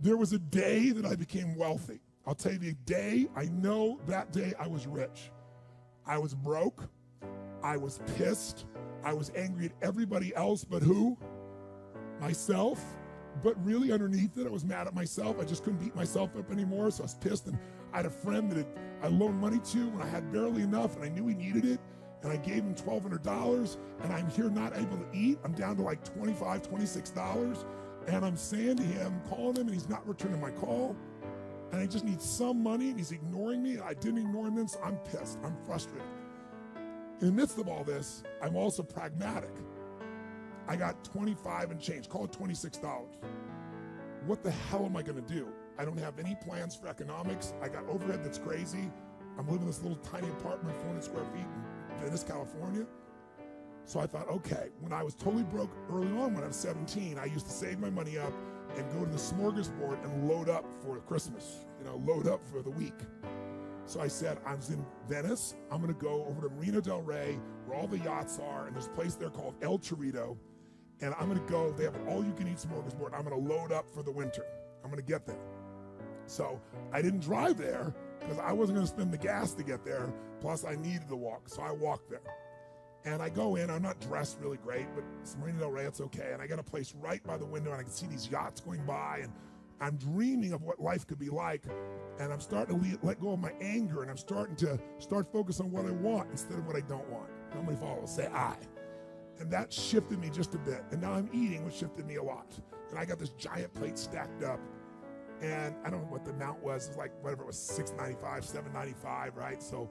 There was a day that I became wealthy. I'll tell you the day, I know that day I was rich. I was broke. I was pissed. I was angry at everybody else but who? Myself. But really underneath it, I was mad at myself. I just couldn't beat myself up anymore, so I was pissed. And I had a friend that I loaned money to when I had barely enough, and I knew he needed it. And I gave him $1,200, and I'm here not able to eat. I'm down to like $25, $26. And I'm saying to him, calling him, and he's not returning my call. And I just need some money, and he's ignoring me. I didn't ignore him then, so I'm pissed. I'm frustrated. In the midst of all this, I'm also pragmatic. I got 25 and change, call it $26. What the hell am I gonna do? I don't have any plans for economics. I got overhead that's crazy. I'm living in this little tiny apartment, 400 square feet in Venice, California. So I thought, okay, when I was totally broke early on when I was 17, I used to save my money up and go to the smorgasbord and load up for Christmas, load up for the week. So I said, I was in Venice. I'm gonna go over to Marina del Rey where all the yachts are, and there's a place there called El Chorrito. And I'm gonna go, they have an all-you-can-eat smorgasbord. I'm gonna load up for the winter. I'm gonna get there. So I didn't drive there because I wasn't gonna spend the gas to get there, plus I needed to walk, so I walked there. And I go in, I'm not dressed really great, but it's Marina del Rey, it's okay. And I got a place right by the window, and I can see these yachts going by, and I'm dreaming of what life could be like. And I'm starting to let go of my anger, and I'm starting to focus on what I want instead of what I don't want. How many follow? Say I. And that shifted me just a bit. And now I'm eating, which shifted me a lot. And I got this giant plate stacked up. And I don't know what the amount was. It was like, whatever it was, $6.95, $7.95, right? So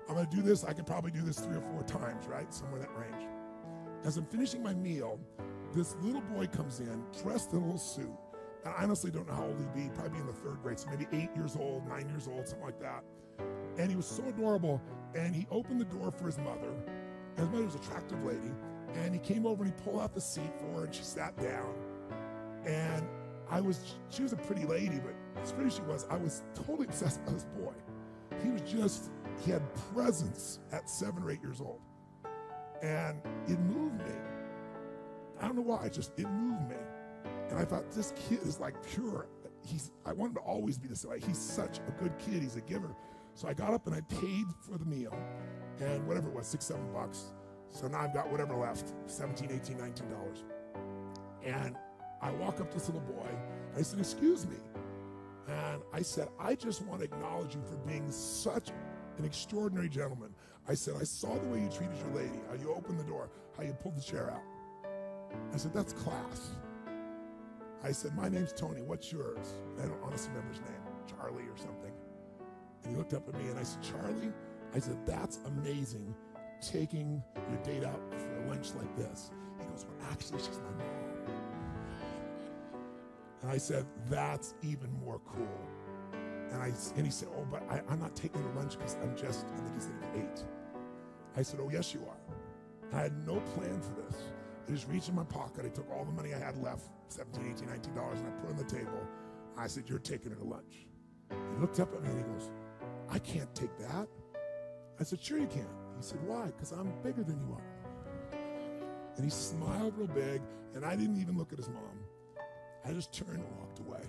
I'm gonna do this. I could probably do this 3 or 4 times, right? Somewhere in that range. As I'm finishing my meal, this little boy comes in, dressed in a little suit. And I honestly don't know how old he'd be, probably in the 3rd grade, so maybe 8 years old, 9 years old, something like that. And he was so adorable. And he opened the door for his mother. And his mother was an attractive lady. And he came over and he pulled out the seat for her, and she sat down. And she was a pretty lady, but as pretty as she was, I was totally obsessed with this boy. He had presence at 7 or 8 years old. And it moved me. I don't know why, it moved me. And I thought, this kid is like pure. I want him to always be this way. He's such a good kid, he's a giver. So I got up and I paid for the meal. And whatever it was, $6, $7. So now I've got whatever left, $17, $18, $19. And I walk up to this little boy, and I said, excuse me. And I said, I just want to acknowledge you for being such an extraordinary gentleman. I said, I saw the way you treated your lady, how you opened the door, how you pulled the chair out. I said, that's class. I said, my name's Tony, what's yours? I don't honestly remember his name, Charlie or something. And he looked up at me and I said, Charlie? I said, that's amazing, taking your date out for lunch like this. He goes, well, actually, she's my mom. And I said, that's even more cool. And he said, oh, but I'm not taking her lunch because I think he said he ate. I said, oh, yes, you are. I had no plan for this. I just reached in my pocket. I took all the money I had left, $17, $18, $19, and I put it on the table. I said, you're taking her to lunch. He looked up at me and he goes, I can't take that. I said, sure you can. He said, why? Because I'm bigger than you are. And he smiled real big, and I didn't even look at his mom. I just turned and walked away.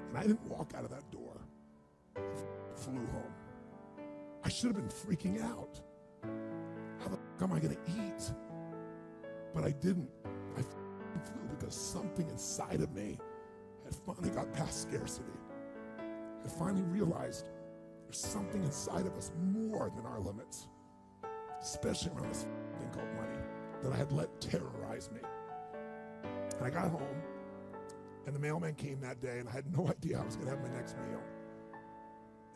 And I didn't walk out of that door. I flew home. I should have been freaking out. How the fuck am I going to eat? But I didn't. I flew because something inside of me had finally got past scarcity. I finally realized there's something inside of us more than our limits, especially around this thing called money that I had let terrorize me. And I got home, and the mailman came that day, and I had no idea I was going to have my next meal.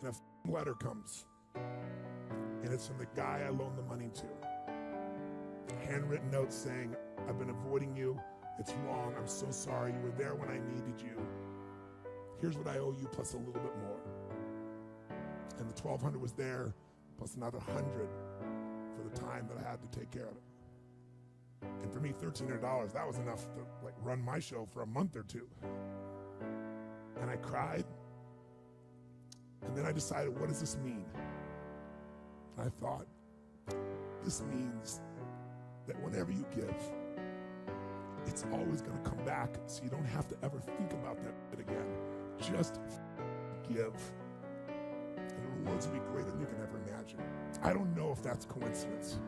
And a letter comes, and it's from the guy I loaned the money to. A handwritten note saying, I've been avoiding you. It's wrong. I'm so sorry. You were there when I needed you. Here's what I owe you plus a little bit more. And the $1,200 was there, plus another $100 for the time that I had to take care of it. And for me, $1,300, that was enough to run my show for a month or two. And I cried. And then I decided, what does this mean? And I thought, this means that whenever you give, it's always going to come back, so you don't have to ever think about that again. Just give. And the rewards will be greater than you can ever imagine. I don't know if that's coincidence,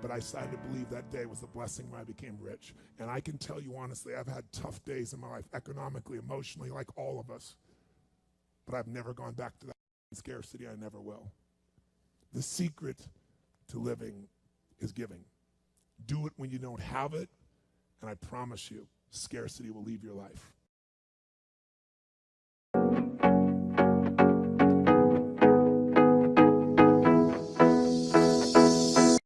but I decided to believe that day was the blessing when I became rich. And I can tell you honestly, I've had tough days in my life, economically, emotionally, like all of us. But I've never gone back to that scarcity. I never will. The secret to living is giving. Do it when you don't have it, and I promise you, scarcity will leave your life.